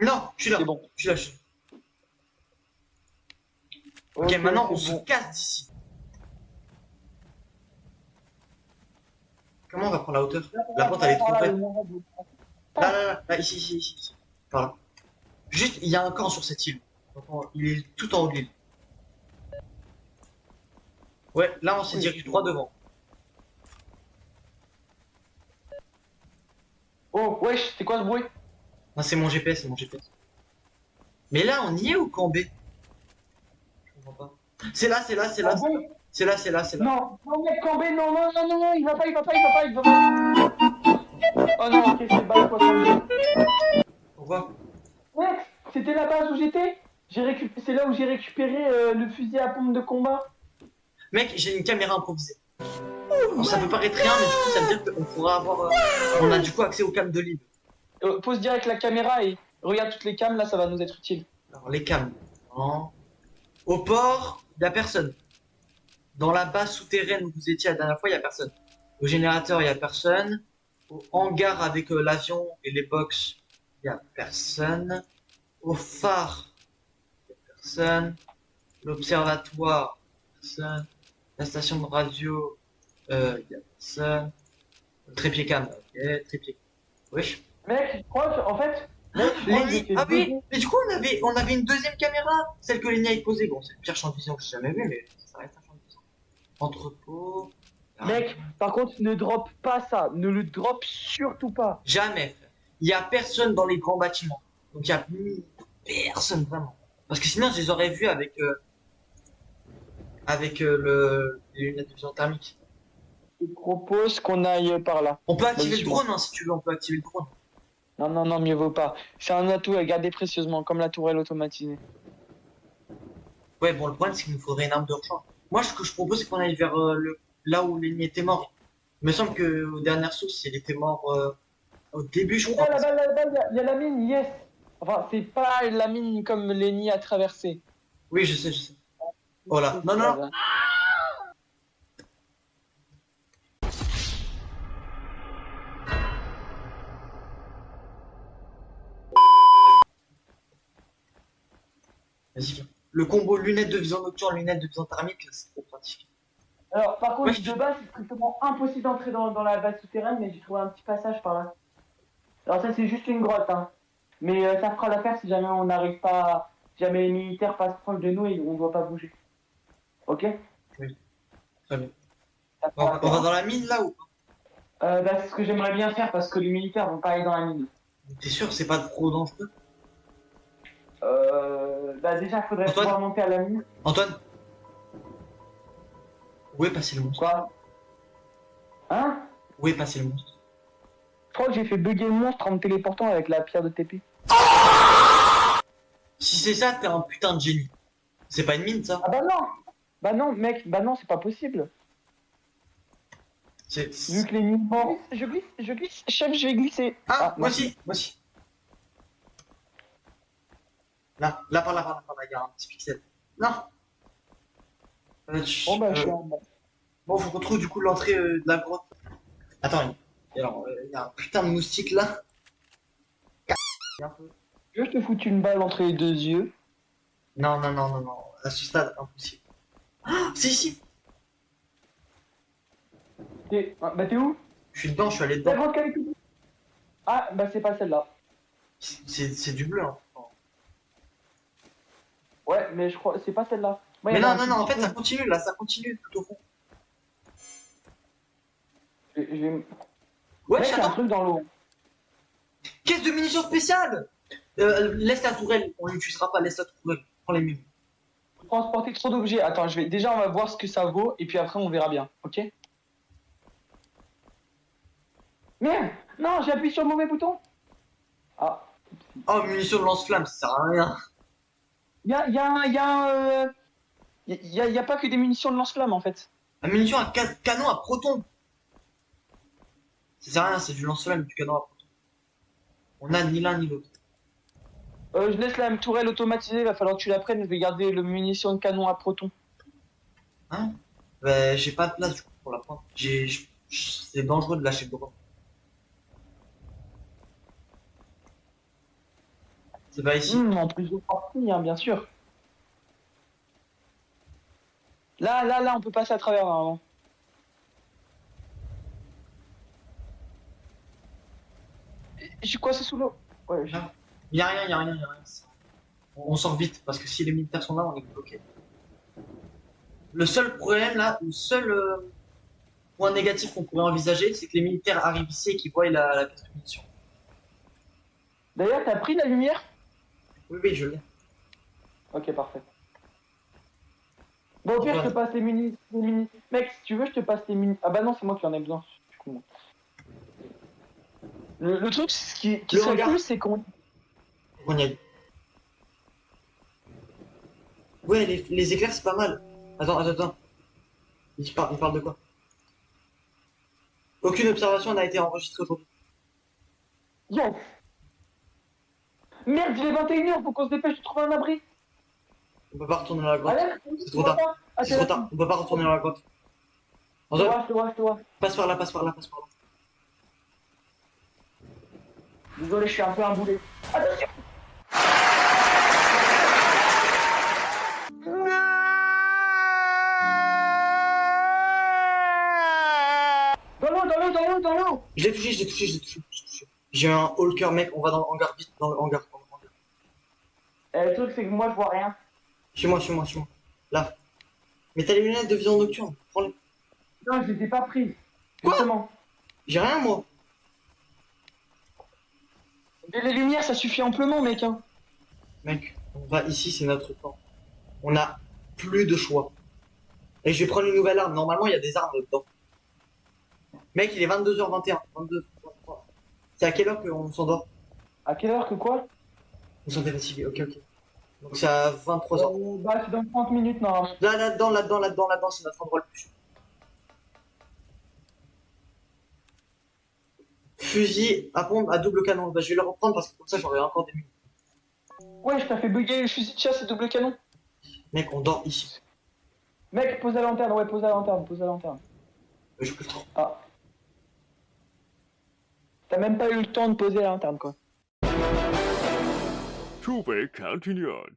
Non, je suis là. C'est bon. Je suis là, je suis là. Ok, maintenant on se bon. casse d'ici. Comment on va prendre la hauteur? La pente elle est trop raide. Là, là, là, là, ici, ici, ici, ici. Voilà. Juste, il y a un camp sur cette île. Donc, il est tout en haut de l'île. Ouais, là on s'est Oui. dirigé droit devant. Oh, wesh, c'est quoi ce bruit? Non, c'est mon GPS, c'est mon GPS. Mais là, on y est au camp B? Je comprends pas. C'est là, c'est là, c'est là, Ah c'est là. bon? C'est là, c'est là, c'est là. Non, non, mec, Cambé, non, non, non, non, non, il va pas, il va pas, il va pas, il va pas. Oh non, ok, c'est base 62. Pourquoi? Mec, c'était la base où j'étais. C'est là où j'ai récupéré le fusil à pompe de combat. Mec, j'ai une caméra improvisée. Alors, ça peut paraître rien, mais du coup, ça veut dire qu'on pourra avoir. On a du coup accès aux cams de l'île. Pose direct la caméra et regarde toutes les cams, là, ça va nous être utile. Alors, les cams. Non. Au port, il n'y a personne. Dans la base souterraine où vous étiez la dernière fois, il n'y a personne. Au générateur, il n'y a personne. Au hangar avec l'avion et les box, il n'y a personne. Au phare, il n'y a personne. L'observatoire, personne. La station de radio, il n'y a personne. Le trépied cam, ok, trépied. Wesh. Mec, je crois que, en fait, mec, je crois que j'ai fait Ah oui, bugger. mais du coup on avait une deuxième caméra, celle que Lenny a posée. Bon, c'est le pire champ de vision que j'ai jamais vu, mais ça reste un champ de vision. Entrepôt. Mec, par contre, ne drop pas ça. Ne le drop surtout pas. Jamais, frère. Il y a personne dans les grands bâtiments. Donc il y a personne vraiment. Parce que sinon je les aurais vus avec les lunettes de vision thermique. Je propose qu'on aille par là. On peut activer Vas-y, le suis-moi. drone hein, si tu veux, on peut activer le drone. Non, non, non, mieux vaut pas. C'est un atout à garder précieusement, comme la tourelle automatisée. Ouais, bon, le problème c'est qu'il nous faudrait une arme de rechange. Moi, ce que je propose, c'est qu'on aille vers là où Lenny était mort. Il me semble que aux dernières sources, il était mort au début, je Et crois. là, là-bas, là-bas, il y a la mine, yes. Enfin, c'est pas la mine comme Lenny a traversé. Oui, je sais, je sais. Oh là. Non, non, non. Vas-y, viens. Le combo lunettes de vision nocturne, lunettes de vision thermique, c'est trop pratique. Alors, par Ouais, contre, de base, c'est strictement impossible d'entrer dans la base souterraine, mais j'ai trouvé un petit passage par là. Alors, ça, c'est juste une grotte, hein. Mais ça fera l'affaire si jamais on n'arrive pas. Si jamais les militaires passent proche de nous et on ne doit pas bouger. Ok? oui, très bien. Ça On fera va, on l'affaire, va hein. dans la mine là ou pas? Bah, c'est ce que j'aimerais bien faire parce que les militaires vont pas aller dans la mine. T'es sûr, c'est pas trop dangereux? Bah, déjà, il faudrait Antoine? pouvoir monter à la mine. Antoine? Où est passé le monstre? Quoi? Hein? Où est passé le monstre? Je crois que j'ai fait bugger le monstre en me téléportant avec la pierre de TP. Si c'est ça, t'es un putain de génie. C'est pas une mine, ça? Ah bah non! Bah non, mec, bah non, c'est pas possible. Vu que les mines. Bon, je glisse, chef, je vais glisser. Ah, moi merci. aussi, moi aussi. Là, là, par là, par là, par là, il y a un petit pixel. Non. Bon, bah, je suis en bas. Bon, faut qu'on trouve du coup l'entrée de la grotte. Attends, alors, il y a un putain de moustique là. Un peu. Je te foutre une balle entre les deux yeux. Non, non, non, non, non. À ce stade, impossible. Ah, c'est ici. Bah, t'es où? Je suis dedans, je suis allé La dedans. grotte qualité. Ah, bah, c'est pas celle-là. C'est du bleu, hein. Ouais, mais je crois, c'est pas celle-là. Moi, Mais il y avait non, un non, non, petit en fait, truc. ça continue là, ça continue tout au fond. Ouais, Mec, il y a un j'attends. truc dans l'eau. Caisse de munitions spéciale. Laisse la tourelle, on l'utilisera pas, laisse la tourelle. Prends les mines. Transporter trop d'objets. Attends, déjà, on va voir ce que ça vaut, et puis après, on verra bien, ok? Merde! Non, j'ai appuyé sur le mauvais bouton! Ah. Oh, munitions de lance-flamme, ça sert à rien. Y a pas que des munitions de lance-flammes, en fait. La munition à canon à proton. Ça sert à rien, c'est du lance-flamme, du canon à proton. On a ni l'un ni l'autre. Je laisse la tourelle automatisée, va falloir que tu la prennes, je vais garder le munition de canon à proton. Hein? Bah, j'ai pas de place du coup pour la prendre. C'est dangereux de lâcher le drone. C'est pas ici. En plusieurs parties, hein, bien sûr. Là, on peut passer à travers, normalement. J'ai quoi, c'est sous l'eau? Ouais, j'ai... Non. Y a rien, y a rien, y a rien. On sort vite, parce que si les militaires sont là, on est bloqué. Le seul problème là, le seul point négatif qu'on pourrait envisager, c'est que les militaires arrivent ici et qu'ils voient la piste de munitions. D'ailleurs, t'as pris la lumière? Oui, oui, je l'ai. Ok, parfait. Bon, au pire, je te passe les mini. Mec, si tu veux, je te passe les mini. Ah bah non, c'est moi qui en ai besoin. Je suis con. Le truc, ce qui Le serait hangar. cool, c'est qu'on... On y aille. Ouais, les éclairs, c'est pas mal. Attends. Il parle de quoi? Aucune observation n'a été enregistrée aujourd'hui. Yes. Merde, il est 21h, faut qu'on se dépêche de trouver un abri. On peut pas retourner dans la grotte. Allez, C'est trop tard. C'est trop tard. On peut pas retourner dans la grotte. Antoine, Je te vois. passe par là. Désolé, je suis un peu un boulet. Attention. Dans l'eau. Je l'ai touché. J'ai un Hulker, mec. On va dans le hangar, vite, dans le hangar. Le truc, c'est que moi, je vois rien. Chez moi. Là. Mais t'as les lunettes de vision nocturne. Prends-les. Non, je les ai pas prises. Quoi? Justement. J'ai rien, moi. Mais les lumières, ça suffit amplement, mec. Hein. Mec, on va ici, c'est notre temps. On a plus de choix. Et je vais prendre une nouvelle arme. Normalement, il y a des armes dedans. Mec, il est 22h21. 22. C'est à quelle heure qu'on s'endort? À quelle heure que quoi? On s'en fait fatigué. Ok. Donc c'est à 23h. Bah, c'est dans 30 minutes, normalement. Là-dedans, c'est notre endroit le plus chaud. Fusil à pompe à double canon. Bah, je vais le reprendre parce que comme ça, j'aurai encore des minutes. Ouais, je t'ai fait bugger le fusil de chasse et double canon. Mec, on dort ici. Mec, pose la lanterne, ouais, pose la lanterne. Je peux le temps. Ah. T'as même pas eu le temps de poser la lanterne, quoi. To be continued.